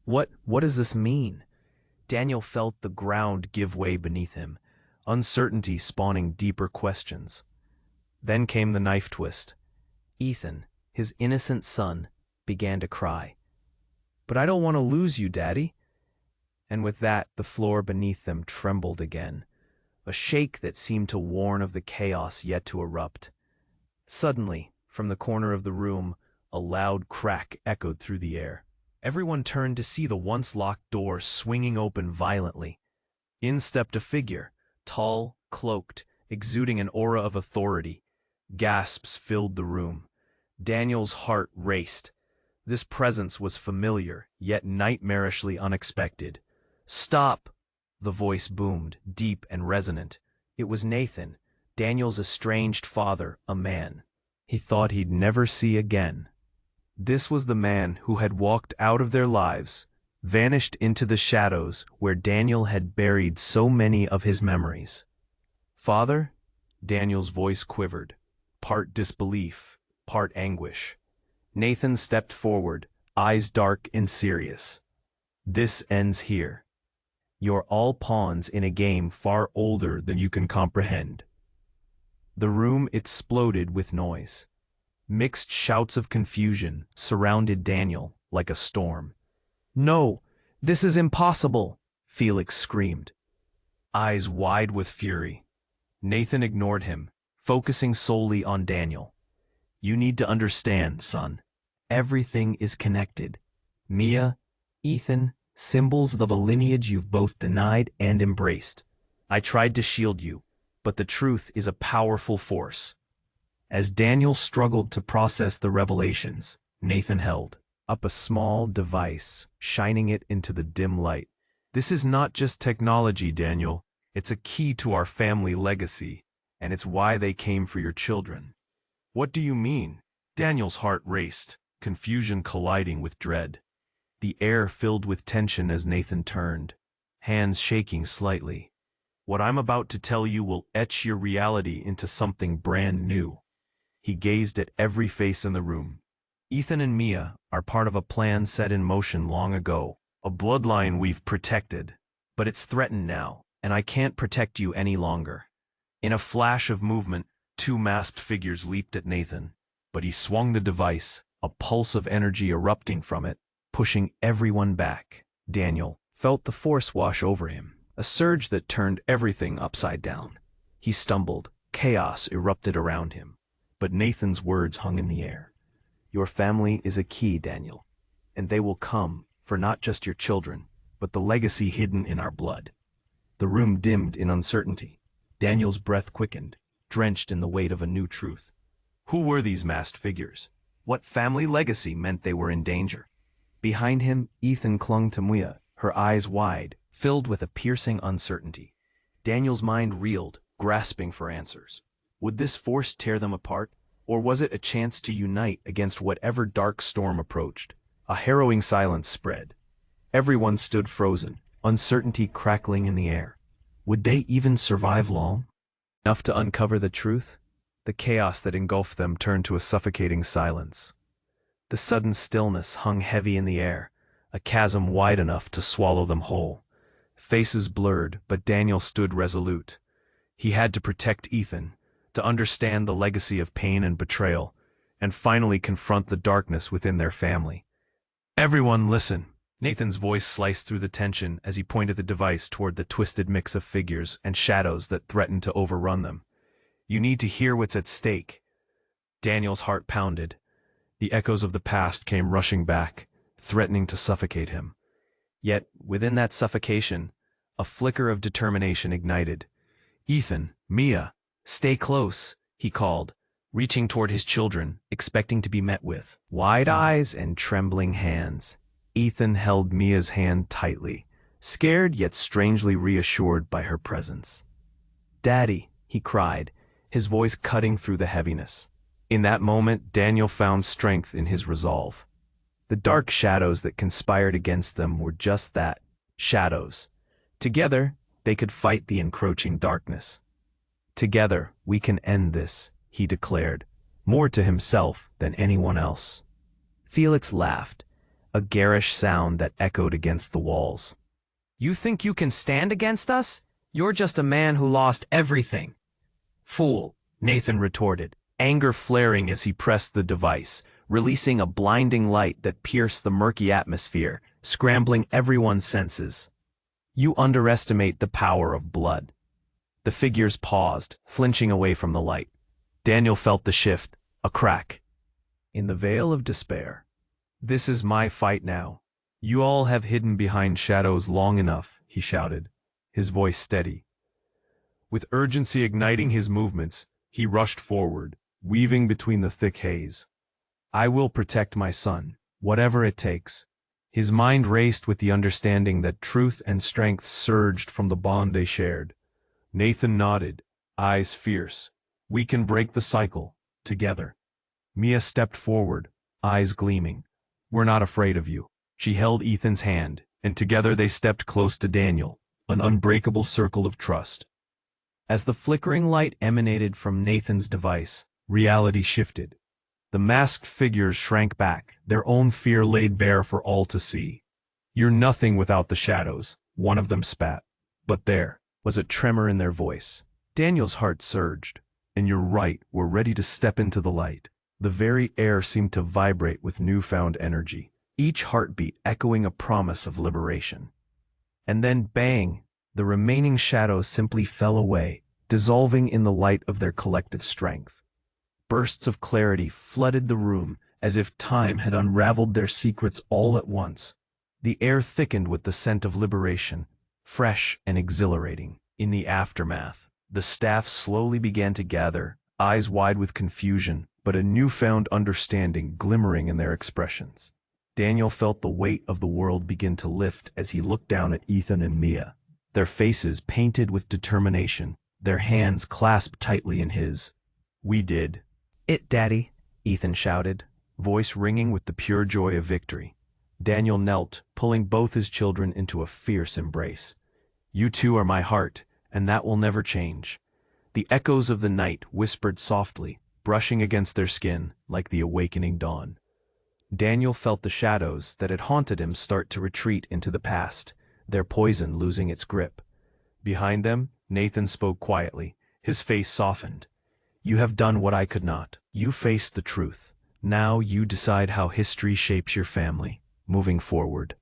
What does this mean? Daniel felt the ground give way beneath him, uncertainty spawning deeper questions. Then came the knife twist. Ethan, his innocent son, began to cry. But I don't want to lose you, Daddy. And with that, the floor beneath them trembled again, a shake that seemed to warn of the chaos yet to erupt. Suddenly, from the corner of the room, a loud crack echoed through the air. Everyone turned to see the once locked door swinging open violently. In stepped a figure, tall, cloaked, exuding an aura of authority. Gasps filled the room. Daniel's heart raced. This presence was familiar, yet nightmarishly unexpected. Stop! The voice boomed, deep and resonant. It was Nathan, Daniel's estranged father, a man he thought he'd never see again. This was the man who had walked out of their lives, vanished into the shadows where Daniel had buried so many of his memories. Father? Daniel's voice quivered, part disbelief, part anguish. Nathan stepped forward, eyes dark and serious. This ends here. You're all pawns in a game far older than you can comprehend. The room exploded with noise. Mixed shouts of confusion surrounded Daniel like a storm. No, this is impossible, Felix screamed, eyes wide with fury. Nathan ignored him, focusing solely on Daniel. You need to understand, son. Everything is connected. Mia, Ethan, symbols of a lineage you've both denied and embraced. I tried to shield you, but the truth is a powerful force. As Daniel struggled to process the revelations, Nathan held up a small device, shining it into the dim light. This is not just technology, Daniel. It's a key to our family legacy, and it's why they came for your children. What do you mean? Daniel's heart raced, confusion colliding with dread. The air filled with tension as Nathan turned, hands shaking slightly. What I'm about to tell you will etch your reality into something brand new. He gazed at every face in the room. Ethan and Mia are part of a plan set in motion long ago, a bloodline we've protected. But it's threatened now, and I can't protect you any longer. In a flash of movement, two masked figures leaped at Nathan, but he swung the device, a pulse of energy erupting from it, pushing everyone back. Daniel felt the force wash over him, a surge that turned everything upside down. He stumbled, chaos erupted around him. But Nathan's words hung in the air. Your family is a key, Daniel, and they will come for not just your children, but the legacy hidden in our blood. The room dimmed in uncertainty. Daniel's breath quickened, drenched in the weight of a new truth. Who were these masked figures? What family legacy meant they were in danger? Behind him, Ethan clung to Mia, her eyes wide, filled with a piercing uncertainty. Daniel's mind reeled, grasping for answers. Would this force tear them apart, or was it a chance to unite against whatever dark storm approached? A harrowing silence spread. Everyone stood frozen, uncertainty crackling in the air. Would they even survive long? Enough to uncover the truth? The chaos that engulfed them turned to a suffocating silence. The sudden stillness hung heavy in the air, a chasm wide enough to swallow them whole. Faces blurred, but Daniel stood resolute. He had to protect Ethan, to understand the legacy of pain and betrayal, and finally confront the darkness within their family. "Everyone listen." Nathan's voice sliced through the tension as he pointed the device toward the twisted mix of figures and shadows that threatened to overrun them. "You need to hear what's at stake." Daniel's heart pounded. The echoes of the past came rushing back, threatening to suffocate him. Yet, within that suffocation, a flicker of determination ignited. "Ethan, Mia, stay close," he called, reaching toward his children, expecting to be met with wide eyes and trembling hands. Ethan held Mia's hand tightly, scared yet strangely reassured by her presence. "Daddy," he cried, his voice cutting through the heaviness. In that moment, Daniel found strength in his resolve. The dark shadows that conspired against them were just that, shadows. Together, they could fight the encroaching darkness. "Together, we can end this," he declared, more to himself than anyone else. Felix laughed, a garish sound that echoed against the walls. "You think you can stand against us? You're just a man who lost everything." "Fool," Nathan retorted, anger flaring as he pressed the device, releasing a blinding light that pierced the murky atmosphere, scrambling everyone's senses. "You underestimate the power of blood." The figures paused, flinching away from the light. Daniel felt the shift, a crack. In the veil of despair, "This is my fight now. You all have hidden behind shadows long enough," he shouted, his voice steady. With urgency igniting his movements, he rushed forward, weaving between the thick haze. "I will protect my son, whatever it takes." His mind raced with the understanding that truth and strength surged from the bond they shared. Nathan nodded, eyes fierce. "We can break the cycle, together." Mia stepped forward, eyes gleaming. "We're not afraid of you." She held Ethan's hand, and together they stepped close to Daniel, an unbreakable circle of trust. As the flickering light emanated from Nathan's device, reality shifted. The masked figures shrank back, their own fear laid bare for all to see. "You're nothing without the shadows," one of them spat. But there was a tremor in their voice. Daniel's heart surged. "And you're right, we're ready to step into the light." The very air seemed to vibrate with newfound energy, each heartbeat echoing a promise of liberation. And then bang, the remaining shadows simply fell away, dissolving in the light of their collective strength. Bursts of clarity flooded the room, as if time had unraveled their secrets all at once. The air thickened with the scent of liberation, fresh and exhilarating. In the aftermath, the staff slowly began to gather, eyes wide with confusion, but a newfound understanding glimmering in their expressions. Daniel felt the weight of the world begin to lift as he looked down at Ethan and Mia, their faces painted with determination, their hands clasped tightly in his. "We did it, Daddy," Ethan shouted, voice ringing with the pure joy of victory. Daniel knelt, pulling both his children into a fierce embrace. "You two are my heart, and that will never change." The echoes of the night whispered softly, brushing against their skin like the awakening dawn. Daniel felt the shadows that had haunted him start to retreat into the past, their poison losing its grip. Behind them, Nathan spoke quietly, his face softened. "You have done what I could not. You faced the truth. Now you decide how history shapes your family, moving forward."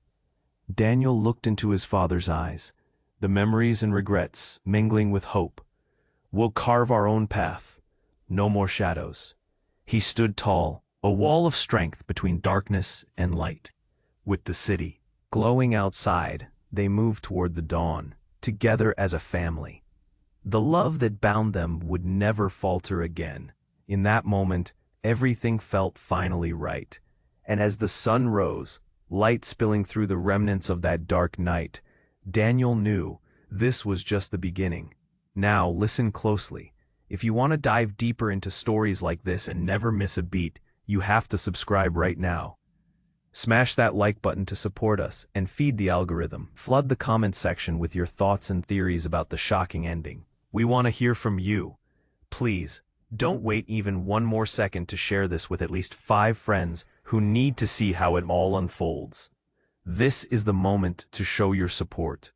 Daniel looked into his father's eyes, the memories and regrets mingling with hope. "We'll carve our own path. No more shadows." He stood tall, a wall of strength between darkness and light. With the city glowing outside, they moved toward the dawn, together as a family. The love that bound them would never falter again. In that moment, everything felt finally right. And as the sun rose, light spilling through the remnants of that dark night, Daniel knew this was just the beginning. Now listen closely. If you want to dive deeper into stories like this and never miss a beat, you have to subscribe right now. Smash that like button to support us and feed the algorithm. Flood the comment section with your thoughts and theories about the shocking ending. We want to hear from you. Please, don't wait even one more second to share this with at least 5 friends who need to see how it all unfolds. This is the moment to show your support.